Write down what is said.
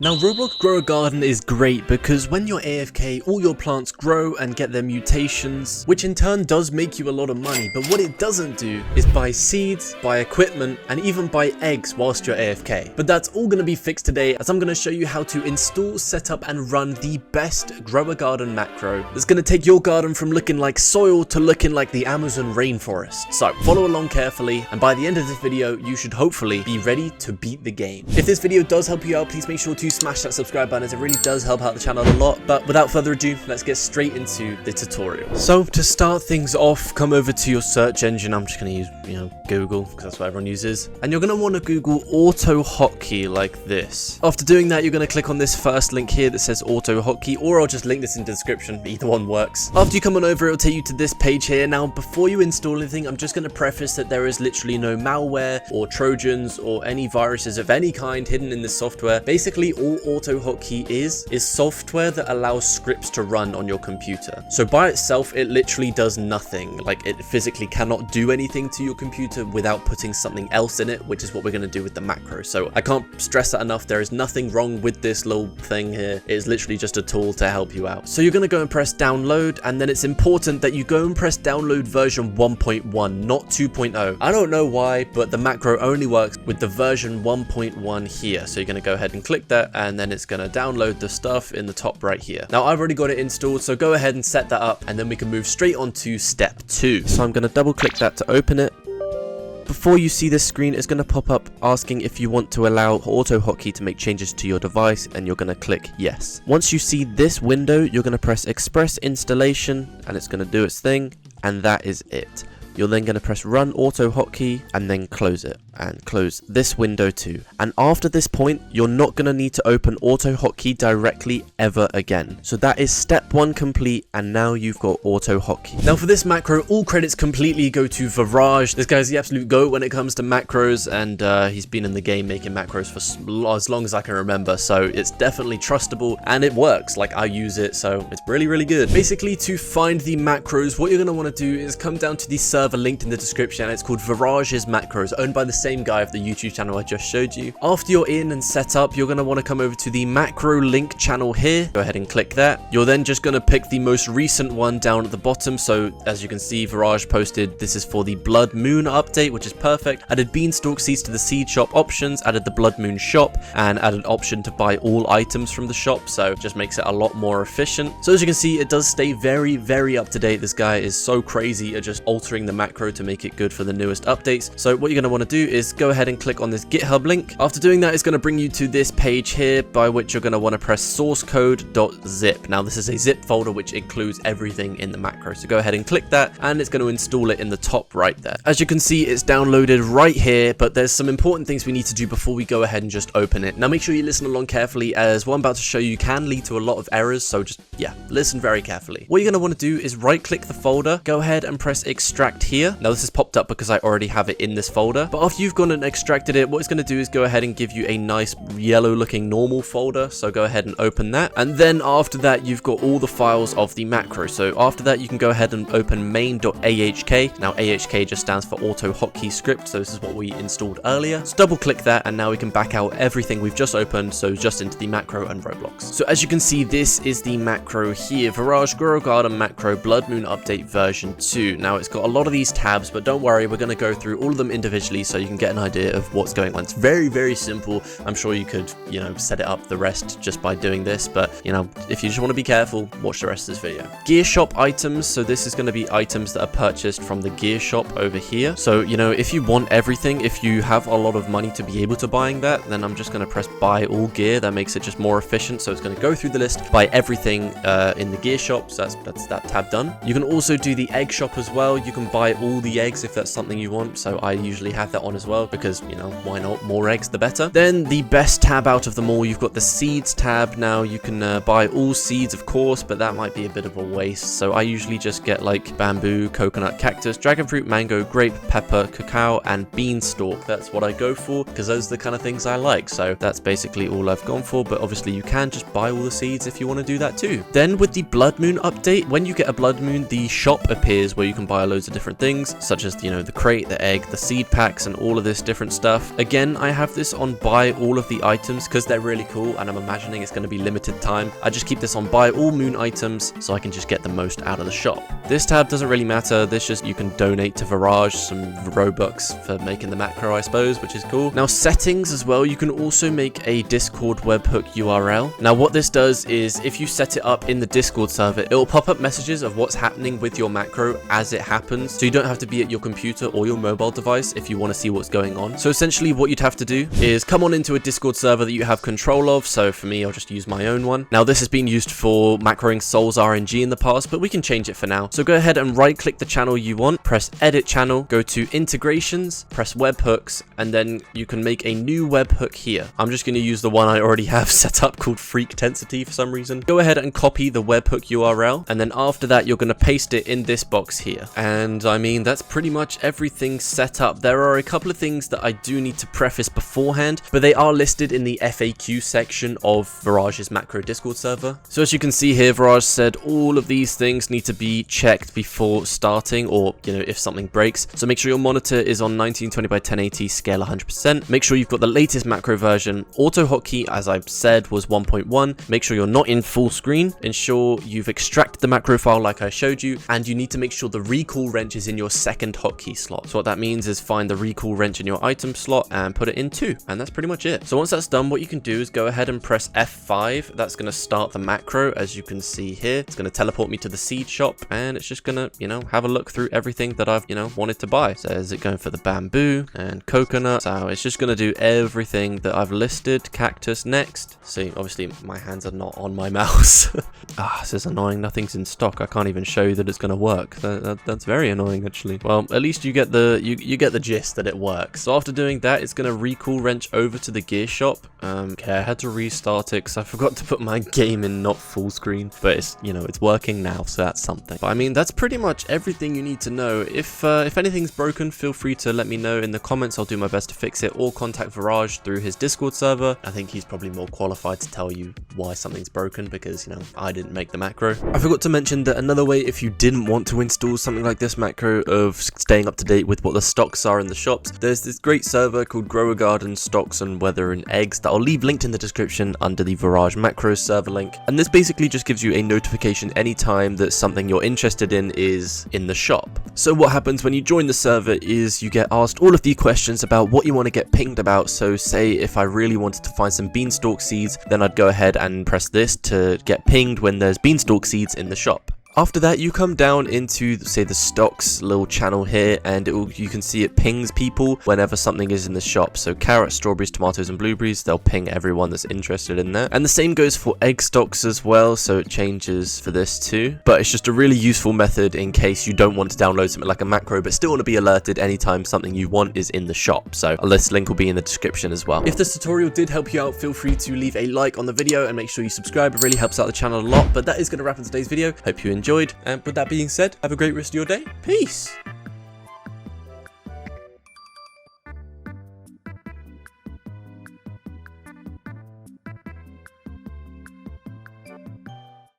Now, Roblox Grow a Garden is great because when you're AFK, all your plants grow and get their mutations, which in turn does make you a lot of money. But what it doesn't do is buy seeds, buy equipment, and even buy eggs whilst you're AFK. But that's all going to be fixed today, as I'm going to show you how to install, set up, and run the best Grow a Garden macro that's going to take your garden from looking like soil to looking like the Amazon rainforest. So follow along carefully, and by the end of this video, you should hopefully be ready to beat the game. If this video does help you out, please make sure to smash that subscribe button, as it really does help out the channel a lot. But without further ado, let's get straight into the tutorial. So to start things off, come over to your search engine. I'm just going to use, Google, because that's what everyone uses. And you're going to want to Google AutoHotkey like this. After doing that, you're going to click on this first link here that says AutoHotkey, or I'll just link this in the description. Either one works. After you come on over, it'll take you to this page here. Now, before you install anything, I'm just going to preface that there is literally no malware or Trojans or any viruses of any kind hidden in this software. Basically, all AutoHotkey is software that allows scripts to run on your computer. So by itself, it literally does nothing. Like, it physically cannot do anything to your computer without putting something else in it, which is what we're going to do with the macro. So I can't stress that enough. There is nothing wrong with this little thing here. It is literally just a tool to help you out. So you're going to go and press download, and then it's important that you go and press download version 1.1, not 2.0. I don't know why, but the macro only works with the version 1.1 here. So you're going to go ahead and click that, and then it's going to download the stuff in the top right here. Now, I've already got it installed, so go ahead and set that up, and then we can move straight on to step 2. So I'm going to double click that to open it. Before you see this screen, it's going to pop up asking if you want to allow AutoHotkey to make changes to your device, and you're going to click yes. Once you see this window, you're going to press Express Installation, and it's going to do its thing, and that is it. You're then going to press Run AutoHotkey and then close it, and close this window too. And after this point, you're not going to need to open AutoHotkey directly ever again. So that is step 1 complete, and now you've got AutoHotkey. Now for this macro, all credits completely go to Viraj. This guy's the absolute GOAT when it comes to macros, and he's been in the game making macros for as long as I can remember. So it's definitely trustable, and it works. Like, I use it, so it's really, really good. Basically, to find the macros, what you're going to want to do is come down to the server linked in the description, and it's called Viraj's Macros, owned by the same guy of the YouTube channel I just showed you. After you're in and set up, you're going to want to come over to the macro link channel here. Go ahead and click that. You're then just going to pick the most recent one down at the bottom. So as you can see, Viraj posted this is for the Blood Moon update, which is perfect. Added beanstalk seeds to the seed shop options, added the Blood Moon shop, and added option to buy all items from the shop. So it just makes it a lot more efficient. So as you can see, it does stay very, very up to date. This guy is so crazy at just altering the macro to make it good for the newest updates. So what you're going to want to do is go ahead and click on this GitHub link. After doing that, it's going to bring you to this page here, by which you're going to want to press sourcecode.zip. Now this is a zip folder which includes everything in the macro. So go ahead and click that, and it's going to install it in the top right there. As you can see, it's downloaded right here, but there's some important things we need to do before we go ahead and just open it. Now make sure you listen along carefully, as what I'm about to show you can lead to a lot of errors. So just, listen very carefully. What you're going to want to do is right click the folder, go ahead and press extract here. Now this has popped up because I already have it in this folder, but after you've gone and extracted it, what it's going to do is go ahead and give you a nice yellow looking normal folder. So go ahead and open that, and then after that, you've got all the files of the macro. So after that, you can go ahead and open main.ahk. Now ahk just stands for AutoHotkey script, so this is what we installed earlier. So double click that, and now we can back out everything we've just opened, so just into the macro and Roblox. So as you can see, this is the macro here, Viraj Grow a Garden macro Blood Moon update version 2. Now it's got a lot of these tabs, but don't worry, we're going to go through all of them individually so you can get an idea of what's going on. It's very, very simple. I'm sure you could, set it up the rest just by doing this, but, if you just want to be careful, watch the rest of this video. Gear shop items. So this is going to be items that are purchased from the gear shop over here. So, if you want everything, if you have a lot of money to be able to buying that, then I'm just going to press buy all gear. That makes it just more efficient. So it's going to go through the list, buy everything in the gear shop. So that's that tab done. You can also do the egg shop as well. You can buy all the eggs if that's something you want. So I usually have that on as well, because, why not? More eggs, the better. Then the best tab out of them all, you've got the seeds tab. Now you can buy all seeds, of course, but that might be a bit of a waste. So I usually just get like bamboo, coconut, cactus, dragon fruit, mango, grape, pepper, cacao, and beanstalk. That's what I go for, because those are the kind of things I like. So that's basically all I've gone for, but obviously you can just buy all the seeds if you want to do that too. Then with the Blood Moon update, when you get a Blood Moon, the shop appears where you can buy loads of different different things, such as, you know, the crate, the egg, the seed packs, and all of this different stuff. Again, I have this on buy all of the items because they're really cool, and I'm imagining it's going to be limited time. I just keep this on buy all moon items so I can just get the most out of the shop. This tab doesn't really matter. This just, you can donate to Virage some Robux for making the macro, I suppose, which is cool. Now, settings as well, you can also make a Discord webhook URL. Now, what this does is if you set it up in the Discord server, it will pop up messages of what's happening with your macro as it happens. So you don't have to be at your computer or your mobile device if you want to see what's going on. So essentially what you'd have to do is come on into a Discord server that you have control of. So for me, I'll just use my own one. Now, this has been used for macroing Souls RNG in the past, but we can change it for now. So go ahead and right click the channel you want, press edit channel, go to integrations, press webhooks, and then you can make a new webhook here. I'm just going to use the one I already have set up called Freak Tensity for some reason. Go ahead and copy the webhook URL, and then after that you're going to paste it in this box here. And I mean, that's pretty much everything set up. There are a couple of things that I do need to preface beforehand, but they are listed in the FAQ section of Virage's macro Discord server. So as you can see here, Virage said all of these things need to be checked before starting, or, you know, if something breaks. So make sure your monitor is on 1920 by 1080 scale 100%. Make sure you've got the latest macro version. AutoHotkey, as I said, was 1.1. Make sure you're not in full screen. Ensure you've extracted the macro file like I showed you, and you need to make sure the recall wrench is in your second hotkey slot. So what that means is find the recall wrench in your item slot and put it in 2, and that's pretty much it. So once that's done, what you can do is go ahead and press F5. That's going to start the macro. As you can see here, it's going to teleport me to the seed shop, and it's just going to, you know, have a look through everything that I've, you know, wanted to buy. So is it going for the bamboo and coconut? So it's just going to do everything that I've listed. Cactus next. See, obviously my hands are not on my mouse. This is annoying. Nothing's in stock. I can't even show you that it's going to work. That's very annoying, actually. Well, at least you get the you get the gist that it works. So after doing that, it's going to recall wrench over to the gear shop. Okay, I had to restart it because I forgot to put my game in not full screen, but it's, you know, it's working now, so that's something. But I mean, that's pretty much everything you need to know. If anything's broken, feel free to let me know in the comments. I'll do my best to fix it, or contact Virage through his Discord server. I think he's probably more qualified to tell you why something's broken, because, you know, I didn't make the macro. I forgot to mention that another way, if you didn't want to install something like this macro of staying up to date with what the stocks are in the shops, there's this great server called Grow a Garden Stocks and Weather and Eggs that I'll leave linked in the description under the Virage macros server link. And this basically just gives you a notification anytime that something you're interested in is in the shop. So what happens when you join the server is you get asked all of the questions about what you want to get pinged about. So say if I really wanted to find some beanstalk seeds, then I'd go ahead and press this to get pinged when there's beanstalk seeds in the shop. After that, you come down into, say, the stocks little channel here, and you can see it pings people whenever something is in the shop. So carrots, strawberries, tomatoes, and blueberries, they'll ping everyone that's interested in that. And the same goes for egg stocks as well, so it changes for this too. But it's just a really useful method in case you don't want to download something like a macro, but still want to be alerted anytime something you want is in the shop. So this link will be in the description as well. If this tutorial did help you out, feel free to leave a like on the video and make sure you subscribe. It really helps out the channel a lot. But that is going to wrap up today's video. Hope you enjoyed, and with that being said, have a great rest of your day. Peace.